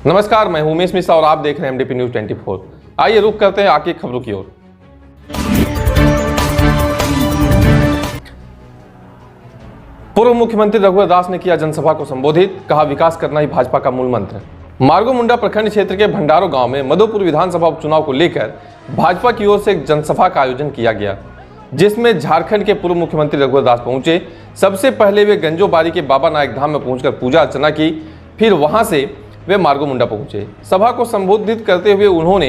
नमस्कार, मैं हूं उमेश मिश्रा और आप देख रहे हैं एमडीपी न्यूज 24। आइए रुक करते हैं आगे खबरों की ओर। पूर्व मुख्यमंत्री रघुवर दास ने किया जनसभा को संबोधित, कहा विकास करना ही भाजपा का मूल मंत्र। मार्गो मुंडा प्रखंड क्षेत्र के भंडारो गांव में मधुपुर विधानसभा उपचुनाव को लेकर भाजपा की ओर से एक जनसभा का आयोजन किया गया, जिसमें झारखंड के पूर्व मुख्यमंत्री रघुवर दास पहुंचे। सबसे पहले वे गंजोबारी के बाबा नायक धाम में पहुंचकर पूजा अर्चना की, फिर वहां से वे मार्गो मुंडा पहुंचे। सभा को संबोधित करते हुए उन्होंने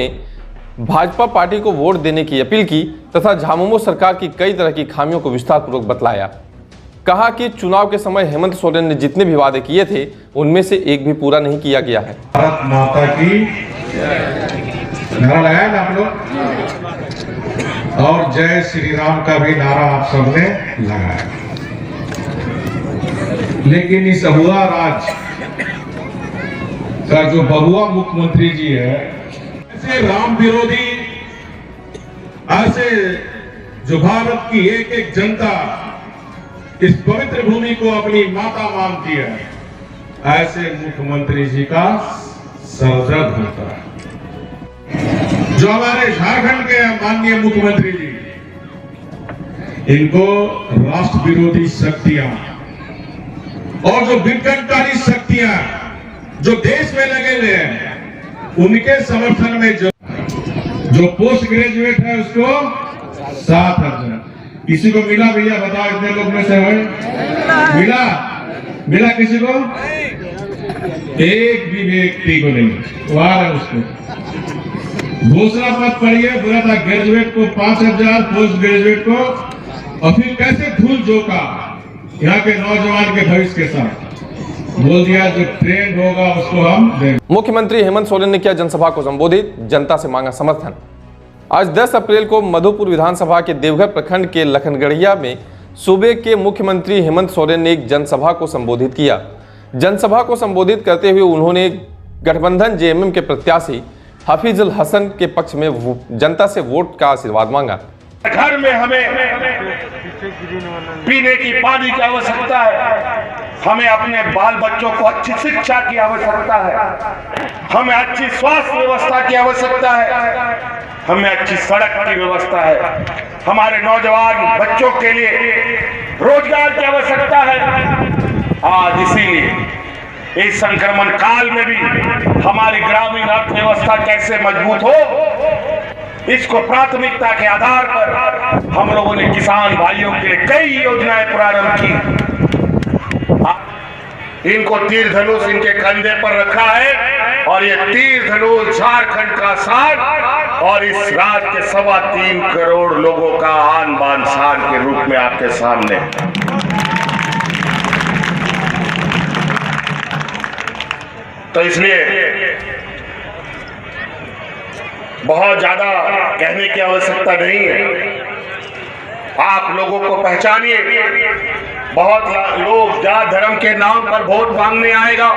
भाजपा पार्टी को वोट देने की अपील की तथा झामुमो सरकार की कई तरह की खामियों को विस्तार पूर्वक बतलाया। कहा कि चुनाव के समय हेमंत सोरेन ने जितने भी वादे किए थे उनमें से एक भी पूरा नहीं किया गया है। भारत माता की नारा लगाया ना आप लोग, और जय श्री राम का भी नारा आप सबने लगाया। लेकिन इस अहुआ राज का जो बहुआ मुख्यमंत्री जी है, ऐसे राम विरोधी, ऐसे जो भारत की एक एक जनता इस पवित्र भूमि को अपनी माता मानती है, ऐसे मुख्यमंत्री जी का सरदर्द होता है। जो हमारे झारखंड के माननीय मुख्यमंत्री जी, इनको राष्ट्र विरोधी शक्तियां और जो विघटनकारी शक्तियां जो देश में लगे हुए हैं, उनके समर्थन में जो पोस्ट ग्रेजुएट है उसको 7,000 किसी को मिला भैया? बताओ, इतने लोग में से है मिला किसी को? एक भी व्यक्ति को नहीं। वहां है उसको घोषणा पत्र पढ़िए, बोला था ग्रेजुएट को 5,000, पोस्ट ग्रेजुएट को, और फिर कैसे धूल झोंका यहाँ के नौजवान के भविष्य के साथ। बोल दिया जो ट्रेंड होगा उसको हम देंगे। मुख्यमंत्री हेमंत सोरेन ने किया जनसभा को संबोधित, जनता से मांगा समर्थन। आज 10 अप्रैल को मधुपुर विधानसभा के देवघर प्रखंड के लखनगढ़िया में सूबे के मुख्यमंत्री हेमंत सोरेन ने एक जनसभा को संबोधित किया। जनसभा को संबोधित करते हुए उन्होंने गठबंधन जेएमएम के प्रत्याशी हफीजुल हसन के पक्ष में जनता से वोट का आशीर्वाद मांगा। घर में हमें पीने की पानी की आवश्यकता है, हमें अपने बाल बच्चों को अच्छी शिक्षा की आवश्यकता है, हमें अच्छी स्वास्थ्य व्यवस्था की आवश्यकता है, हमें अच्छी सड़क की व्यवस्था है, हमारे नौजवान बच्चों के लिए रोजगार की आवश्यकता है। आज इसीलिए इस संक्रमण काल में भी हमारी ग्रामीण अर्थव्यवस्था कैसे मजबूत हो, इसको प्राथमिकता के आधार पर हम लोगों ने किसान भाइयों के लिए कई योजनाएं प्रारंभ की। इनको तीर धनुष इनके कंधे पर रखा है, और ये तीर धनुष झारखंड का शान और इस राज्य के 3.25 करोड़ लोगों का आन बान शान के रूप में आपके सामने। तो इसलिए बहुत ज्यादा कहने की आवश्यकता नहीं है। आप लोगों को पहचानिए। बहुत लोग जात धर्म के नाम पर वोट मांगने आएगा।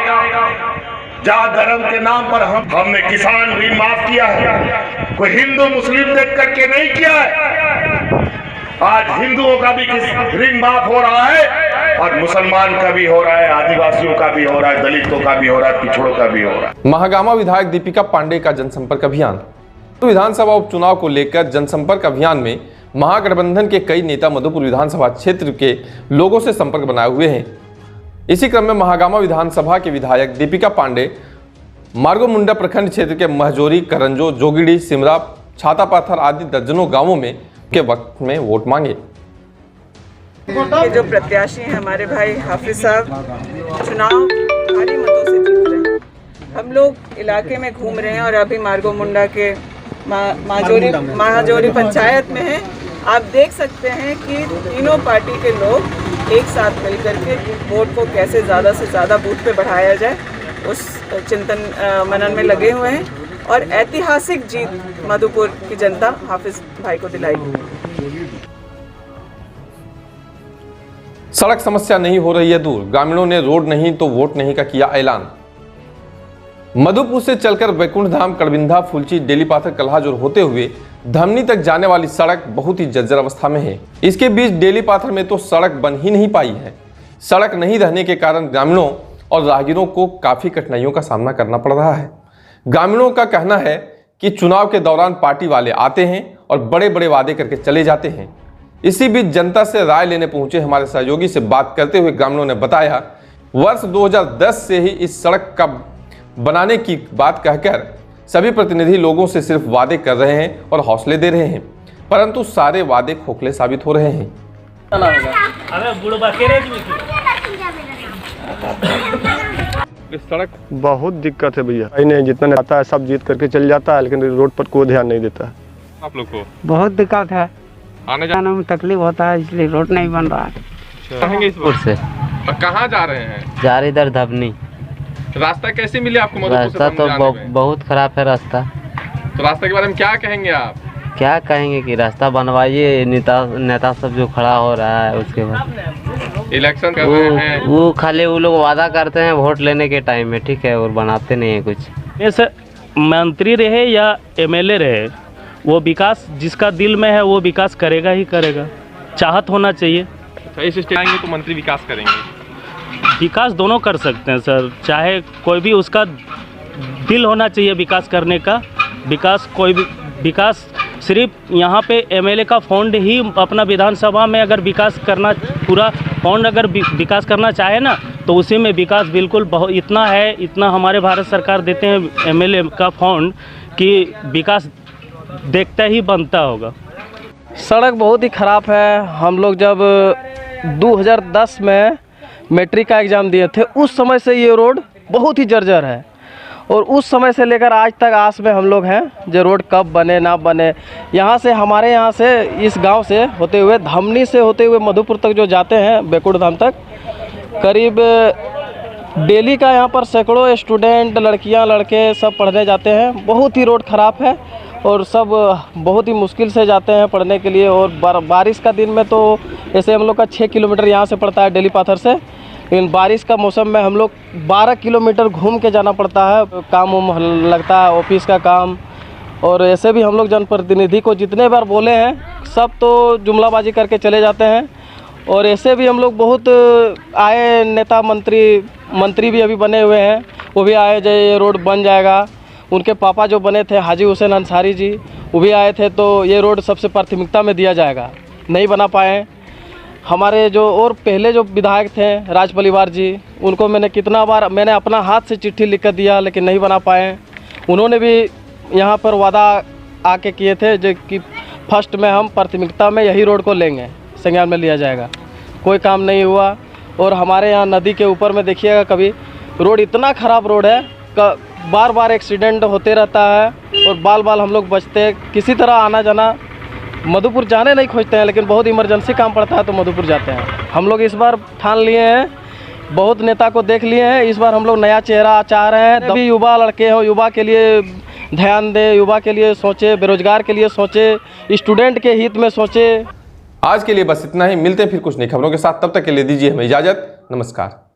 जात धर्म के नाम पर हमने किसान ऋण माफ किया है, कोई हिंदू मुस्लिम देख करके नहीं किया है। आज हिंदुओं का भी ऋण माफ हो रहा है और मुसलमान का भी हो रहा है, आदिवासियों का भी हो रहा है, दलितों का भी हो रहा है, पिछड़ों का भी हो रहा है। महागामा विधायक दीपिका पांडे का जनसंपर्क अभियान। तो विधानसभा उपचुनाव को लेकर जनसंपर्क अभियान में महागठबंधन के कई नेता मधुपुर विधानसभा क्षेत्र के लोगों से संपर्क बनाए हुए हैं। इसी क्रम में महागामा विधानसभा के विधायक दीपिका पांडे मार्गो मुंडा प्रखंड क्षेत्र के महजोरी, करंजो, जोगिड़ी, सिमरा, छाता पाथर आदि दर्जनों गांवों में के वक्त में वोट मांगे। ये जो प्रत्याशी हैं हमारे भाई हाफिज साहब, चुनाव भारी मतों से जीत रहे हैं। हम लोग इलाके में घूम रहे हैं और अभी मार्गो मुंडा के महाजोरी पंचायत में हैं। आप देख सकते हैं कि तीनों पार्टी के लोग एक साथ मिलकर के वोट को कैसे ज़्यादा से ज़्यादा बूथ पे बढ़ाया जाए, उस चिंतन मनन में लगे हुए हैं, और ऐतिहासिक जीत मधुपुर की जनता हाफिज भाई को दिलाएगी। सड़क समस्या नहीं हो रही है दूर, ग्रामीणों ने रोड नहीं तो वोट नहीं का किया ऐलान। मधुपुर से चलकर वैकुंठ धाम, कड़बिंधा, फुलची, डेली पाथर, कल्हाजोर होते हुए धमनी तक जाने वाली सड़क बहुत ही जर्जर अवस्था में है। इसके बीच डेली पाथर में तो सड़क बन ही नहीं पाई है। सड़क नहीं रहने के कारण ग्रामीणों और राहगीरों को काफ़ी कठिनाइयों का सामना करना पड़ रहा है। ग्रामीणों का कहना है कि चुनाव के दौरान पार्टी वाले आते हैं और बड़े बड़े वादे करके चले जाते हैं। इसी बीच जनता से राय लेने पहुंचे हमारे सहयोगी से बात करते हुए ग्रामीणों ने बताया, वर्ष 2010 से ही इस सड़क का बनाने की बात कहकर सभी प्रतिनिधि लोगों से सिर्फ वादे कर रहे हैं और हौसले दे रहे हैं, परंतु सारे वादे खोखले साबित हो रहे हैं। इस सड़क बहुत दिक्कत है भैया, नहीं जितना आता है सब जीत करके चल जाता है, लेकिन रोड पर कोई ध्यान नहीं देता है। आप लोग को बहुत दिक्कत है, आने जाने में तकलीफ होता है, इसलिए रोड नहीं बन रहा है। कहेंगे इस बार से और कहाँ जा रहे हैं? जा रहे इधर धबनी। रास्ता कैसे मिले आपको? मधुपुर से रास्ता तो जाने में? बहुत खराब है रास्ता। तो रास्ते के बारे में क्या कहेंगे आप? क्या कहेंगे कि रास्ता बनवाइए, नेता सब जो खड़ा हो रहा है उसके बाद इलेक्शन कर रहे हैं, वो खाली वो लोग वादा करते हैं वोट लेने के टाइम में, ठीक है, और बनाते नहीं है कुछ। ऐसे मंत्री रहे या एमएलए रहे, वो विकास जिसका दिल में है वो विकास करेगा ही करेगा, चाहत होना चाहिए। इस स्टेट आएंगे तो मंत्री विकास करेंगे, विकास दोनों कर सकते हैं सर, चाहे कोई भी उसका दिल होना चाहिए विकास करने का। विकास कोई भी विकास सिर्फ यहाँ पे एमएलए का फंड ही अपना विधानसभा में अगर विकास करना, पूरा फंड अगर विकास करना चाहे ना तो उसी में विकास बिल्कुल बहुत इतना है, इतना हमारे भारत सरकार देते हैं एमएलए का फंड कि विकास देखता ही बनता होगा। सड़क बहुत ही ख़राब है। हम लोग जब 2010 में मैट्रिक का एग्ज़ाम दिए थे उस समय से ये रोड बहुत ही जर्जर है, और उस समय से लेकर आज तक आस में हम लोग हैं जो रोड कब बने ना बने। यहाँ से हमारे यहाँ से इस गांव से होते हुए धमनी से होते हुए मधुपुर तक जो जाते हैं बेकुड़ धाम तक, करीब डेली का यहाँ पर सैकड़ों स्टूडेंट, लड़कियाँ लड़के सब पढ़ने जाते हैं। बहुत ही रोड ख़राब है और सब बहुत ही मुश्किल से जाते हैं पढ़ने के लिए। और बारिश का दिन में तो ऐसे हम लोग का 6 किलोमीटर यहाँ से पड़ता है डेली पाथर से, लेकिन बारिश का मौसम में हम लोग 12 किलोमीटर घूम के जाना पड़ता है। काम लगता है, ऑफिस का काम। और ऐसे भी हम लोग जनप्रतिनिधि को जितने बार बोले हैं सब तो जुमलाबाजी करके चले जाते हैं। और ऐसे भी हम लोग बहुत आए, नेता मंत्री भी अभी बने हुए हैं, वो भी आए जो ये रोड बन जाएगा। उनके पापा जो बने थे हाजी हुसैन अंसारी जी, वो भी आए थे, तो ये रोड सबसे प्राथमिकता में दिया जाएगा, नहीं बना पाए। हमारे जो और पहले जो विधायक थे राज परिवार जी, उनको कितना बार मैंने अपना हाथ से चिट्ठी लिख कर दिया, लेकिन नहीं बना पाए। उन्होंने भी यहाँ पर वादा आके किए थे जो कि फर्स्ट में हम प्राथमिकता में यही रोड को लेंगे, संज्ञान में लिया जाएगा। कोई काम नहीं हुआ। और हमारे यहाँ नदी के ऊपर में देखिएगा, कभी रोड इतना ख़राब रोड है, बार बार एक्सीडेंट होते रहता है और बाल बाल हम लोग बचते हैं। किसी तरह आना जाना मधुपुर जाने नहीं खोजते हैं, लेकिन बहुत इमरजेंसी काम पड़ता है तो मधुपुर जाते हैं। हम लोग इस बार ठान लिए हैं, बहुत नेता को देख लिए हैं, इस बार हम लोग नया चेहरा चाह रहे हैं। अभी युवा लड़के हो, युवा के लिए ध्यान दें, युवा के लिए सोचे, बेरोजगार के लिए सोचे, स्टूडेंट के हित में सोचे। आज के लिए बस इतना ही, मिलते हैं फिर कुछ नई खबरों के साथ, तब तक के लिए दीजिए हमें इजाजत। नमस्कार।